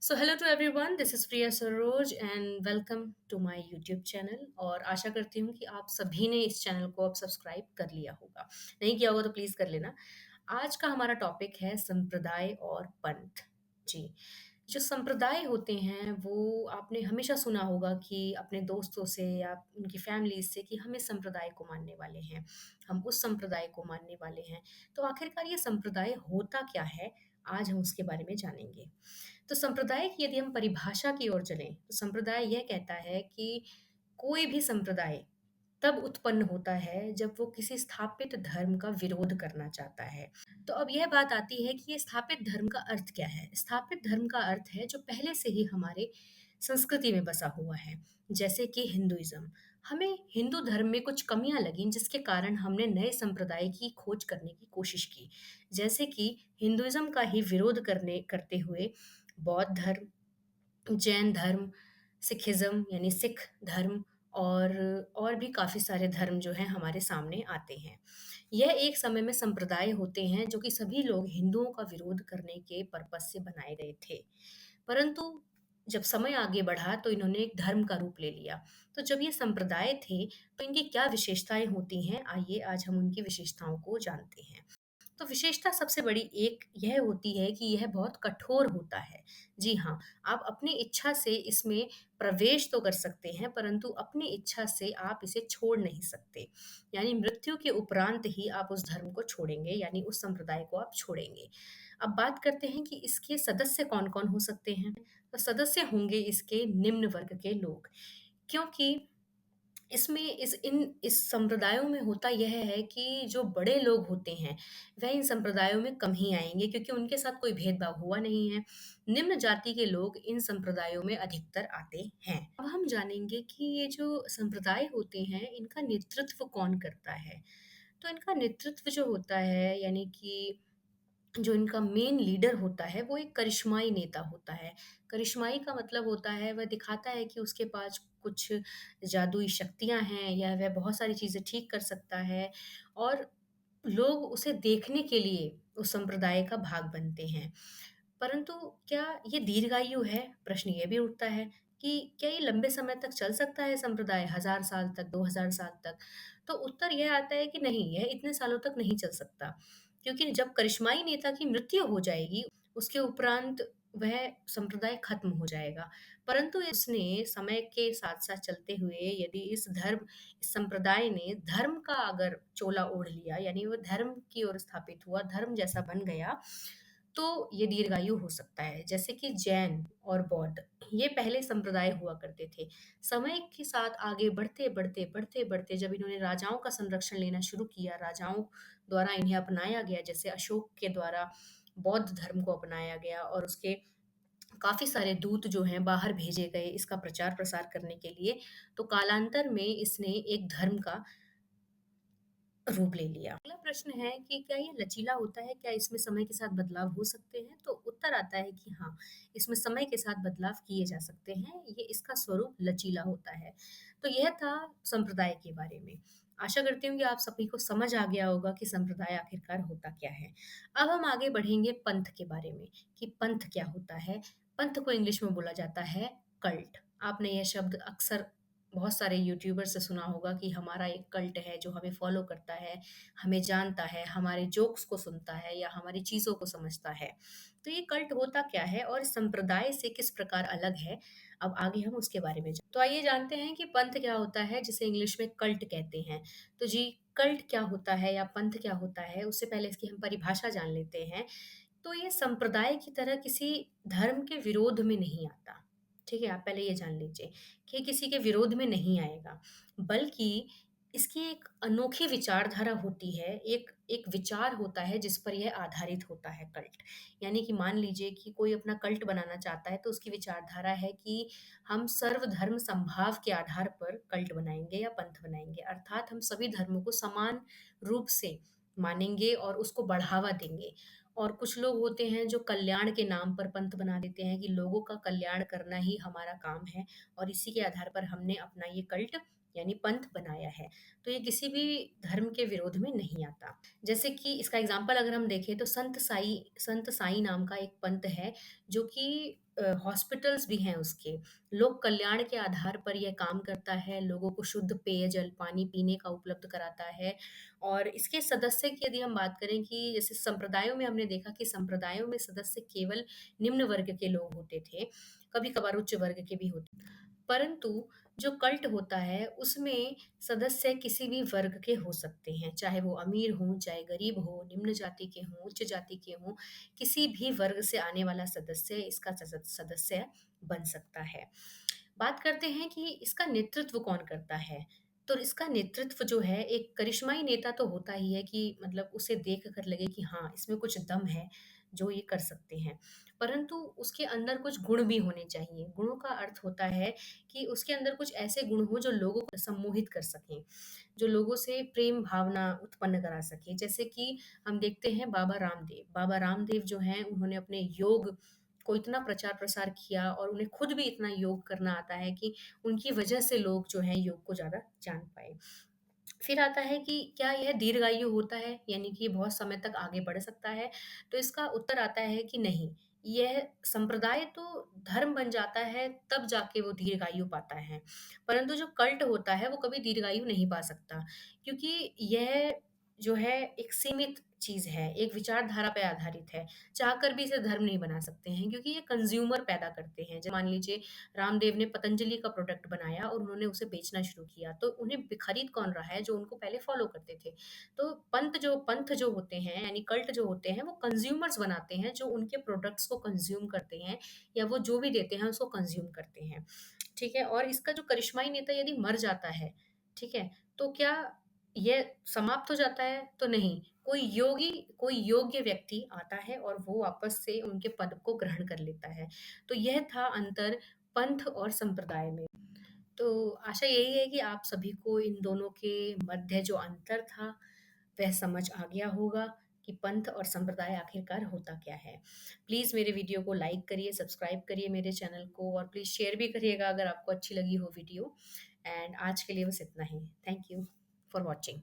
So hello to everyone, this is Priya Saroj and welcome to my YouTube channel. और आशा करती हूँ कि आप सभी ने इस चैनल को अब सब्सक्राइब कर लिया होगा। नहीं किया होगा तो प्लीज़ कर लेना। आज का हमारा टॉपिक है संप्रदाय और पंथ। जी, जो संप्रदाय होते हैं वो आपने हमेशा सुना होगा कि अपने दोस्तों से या उनकी फैमिलीज़ से कि हम इस संप्रदाय को मानने वाले हैं, हम उस संप्रदाय को मानने वाले हैं। तो आखिरकार ये संप्रदाय होता क्या है? आज हम उसके बारे में जानेंगे। तो संप्रदाय की यदि हम परिभाषा की ओर चलें, तो संप्रदाय यह कहता है कि कोई भी संप्रदाय तब उत्पन्न होता है जब वो किसी स्थापित धर्म का विरोध करना चाहता है। तो अब यह बात आती है कि ये स्थापित धर्म का अर्थ क्या है? स्थापित धर्म का अर्थ है जो पहले से ही हमारे संस्कृति में बसा हुआ है, जैसे कि हिंदुइज्म। हमें हिंदू धर्म में कुछ कमियां लगीं जिसके कारण हमने नए संप्रदाय की खोज करने की कोशिश की। जैसे कि हिंदुइज्म का ही विरोध करने करते हुए बौद्ध धर्म, जैन धर्म, सिखिज़्म यानी सिख धर्म और भी काफ़ी सारे धर्म जो हैं हमारे सामने आते हैं। यह एक समय में संप्रदाय होते हैं जो कि सभी लोग हिंदुओं का विरोध करने के पर्पज़ से बनाए गए थे। परंतु जब समय आगे बढ़ा तो इन्होंने एक धर्म का रूप ले लिया। तो जब ये संप्रदाय थे तो इनकी क्या विशेषताएँ होती हैं? आइए आज हम उनकी विशेषताओं को जानते हैं। तो विशेषता सबसे बड़ी एक यह होती है कि यह बहुत कठोर होता है। जी हाँ, आप अपनी इच्छा से इसमें प्रवेश तो कर सकते हैं, परंतु अपनी इच्छा से आप इसे छोड़ नहीं सकते। यानी मृत्यु के उपरांत ही आप उस धर्म को छोड़ेंगे, यानी उस संप्रदाय को आप छोड़ेंगे। अब बात करते हैं कि इसके सदस्य कौन-कौन हो सकते हैं। तो सदस्य होंगे इसके निम्न वर्ग के लोग, क्योंकि इसमें इस संप्रदायों में होता यह है कि जो बड़े लोग होते हैं, वह इन संप्रदायों में कम ही आएँगे क्योंकि उनके साथ कोई भेदभाव हुआ नहीं है। निम्न जाति के लोग इन संप्रदायों में अधिकतर आते हैं। अब हम जानेंगे कि ये जो संप्रदाय होते हैं, इनका नेतृत्व कौन करता है? तो इनका नेतृत्व जो होता है यानी कि जो इनका मेन लीडर होता है वो एक करिश्माई नेता होता है। करिश्माई का मतलब होता है वह दिखाता है कि उसके पास कुछ जादुई शक्तियाँ हैं या वह बहुत सारी चीज़ें ठीक कर सकता है और लोग उसे देखने के लिए उस संप्रदाय का भाग बनते हैं। परंतु क्या ये दीर्घायु है? प्रश्न ये भी उठता है कि क्या ये लंबे समय तक चल सकता है संप्रदाय 1000 साल तक, 2000 साल तक? तो उत्तर यह आता है कि नहीं, यह इतने सालों तक नहीं चल सकता। क्योंकि जब करिश्माई नेता की मृत्यु हो जाएगी, उसके उपरांत वह संप्रदाय खत्म हो जाएगा। परंतु उसने समय के साथ-साथ चलते हुए यदि इस संप्रदाय ने धर्म का अगर चोला ओढ़ लिया, यानी वो धर्म की ओर स्थापित हुआ, धर्म जैसा बन गया, तो ये दीर्घायु हो सकता है। जैसे कि जैन और बौद्ध, ये पहले संप्रदाय हुआ करते थे। समय के साथ आगे बढ़ते-बढ़ते जब इन्होंने राजाओं का संरक्षण लेना शुरू किया, राजाओं द्वारा इन्हें अपनाया गया, जैसे अशोक के द्वारा बौद्ध धर्म को अपनाया गया और उसके काफ़ी सारे दूत जो हैं बाहर भेजे गए इसका प्रचार-प्रसार करने के लिए, तो कालांतर में इसने एक धर्म का रूप ले लिया। अगला प्रश्न है कि क्या ये लचीला होता है? क्या इसमें समय के साथ बदलाव हो सकते हैं? तो उत्तर आता है कि हाँ, इसमें समय के साथ बदलाव किए जा सकते हैं। ये इसका स्वरूप लचीला होता है। तो यह था संप्रदाय के बारे में। आशा करती हूँ कि आप सभी को समझ आ गया होगा कि संप्रदाय आखिरकार होता क्या है। अब हम आगे बढ़ेंगे पंथ के बारे में कि पंथ क्या होता है? पंथ को इंग्लिश में बोला जाता है कल्ट। आपने यह शब्द अक्सर बहुत सारे यूट्यूबर से सुना होगा कि हमारा एक कल्ट है जो हमें फॉलो करता है, हमें जानता है, हमारे जोक्स को सुनता है या हमारी चीज़ों को समझता है। तो ये कल्ट होता क्या है और इस संप्रदाय से किस प्रकार अलग है? अब आगे हम उसके बारे में तो आइए जानते हैं कि पंथ क्या होता है जिसे इंग्लिश में कल्ट कहते हैं। तो जी, कल्ट क्या होता है या पंथ क्या होता है? उससे पहले इसकी हम परिभाषा जान लेते हैं। तो ये संप्रदाय की तरह किसी धर्म के विरोध में नहीं आता। ठीक है? आप पहले ये जान लीजिए कि किसी के विरोध में नहीं आएगा, बल्कि इसकी एक अनोखी विचारधारा होती है, एक एक विचार होता है जिस पर यह आधारित होता है कल्ट। यानी कि मान लीजिए कि कोई अपना कल्ट बनाना चाहता है तो उसकी विचारधारा है कि हम सर्वधर्म समभाव के आधार पर कल्ट बनाएँगे या पंथ बनाएँगे। अर्थात हम सभी धर्मों को समान रूप से मानेंगे और उसको बढ़ावा देंगे। और कुछ लोग होते हैं जो कल्याण के नाम पर पंथ बना देते हैं कि लोगों का कल्याण करना ही हमारा काम है और इसी के आधार पर हमने अपना ये कल्ट यानी पंथ बनाया है। तो ये किसी भी धर्म के विरोध में नहीं आता। जैसे कि इसका एग्ज़ाम्पल अगर हम देखें तो संत साई नाम का एक पंथ है जो कि हॉस्पिटल्स भी हैं उसके। लोक कल्याण के आधार पर यह काम करता है, लोगों को शुद्ध पेयजल, पानी पीने का उपलब्ध कराता है। और इसके सदस्य की यदि हम बात करें कि जैसे संप्रदायों में हमने देखा कि संप्रदायों में सदस्य केवल निम्न वर्ग के लोग होते थे, कभी-कभार उच्च वर्ग के भी होते। परंतु जो कल्ट होता है उसमें सदस्य किसी भी वर्ग के हो सकते हैं, चाहे वो अमीर हों, चाहे गरीब हो, निम्न जाति के हों, उच्च जाति के हों, किसी भी वर्ग से आने वाला सदस्य इसका सदस्य बन सकता है। बात करते हैं कि इसका नेतृत्व कौन करता है। तो इसका नेतृत्व जो है एक करिश्माई नेता तो होता ही है कि मतलब उसे देख कर लगे कि हाँ, इसमें कुछ दम है, जो ये कर सकते हैं। परंतु उसके अंदर कुछ गुण भी होने चाहिए। गुणों का अर्थ होता है कि उसके अंदर कुछ ऐसे गुण हो जो लोगों को सम्मोहित कर सकें, जो लोगों से प्रेम भावना उत्पन्न करा सकें। जैसे कि हम देखते हैं बाबा रामदेव। बाबा रामदेव जो हैं उन्होंने अपने योग को इतना प्रचार-प्रसार किया और उन्हें खुद भी इतना योग करना आता है कि उनकी वजह से लोग जो हैं योग को ज़्यादा जान पाए। फिर आता है कि क्या यह दीर्घायु होता है? यानी कि बहुत समय तक आगे बढ़ सकता है? तो इसका उत्तर आता है कि नहीं। यह संप्रदाय तो धर्म बन जाता है तब जाके वो दीर्घायु पाता है। परंतु जो कल्ट होता है वो कभी दीर्घायु नहीं पा सकता क्योंकि यह जो है एक सीमित चीज़ है, एक विचारधारा पे आधारित है। चाहकर भी इसे धर्म नहीं बना सकते हैं क्योंकि ये कंज़्यूमर पैदा करते हैं। मान लीजिए रामदेव ने पतंजलि का प्रोडक्ट बनाया और उन्होंने उसे बेचना शुरू किया, तो उन्हें खरीद कौन रहा है? जो उनको पहले फॉलो करते थे। तो पंथ जो होते हैं यानी कल्ट जो होते हैं वो कंज्यूमर्स बनाते हैं जो उनके प्रोडक्ट्स को कंज्यूम करते हैं या वो जो भी देते हैं उसको कंज्यूम करते हैं। ठीक है? और इसका जो करिश्माई नेता यदि मर जाता है, ठीक है? तो क्या यह समाप्त हो जाता है? तो नहीं। कोई योग्य व्यक्ति आता है और वो वापस से उनके पद को ग्रहण कर लेता है। तो यह था अंतर पंथ और संप्रदाय में। तो आशा यही है कि आप सभी को इन दोनों के मध्य जो अंतर था, वह समझ आ गया होगा कि पंथ और संप्रदाय आखिरकार होता क्या है। प्लीज़ मेरे वीडियो को लाइक करिए, सब्सक्राइब करिए मेरे चैनल को और प्लीज़ शेयर भी करिएगा अगर आपको अच्छी लगी हो वीडियो। एंड आज के लिए बस इतना ही। Thank you for watching.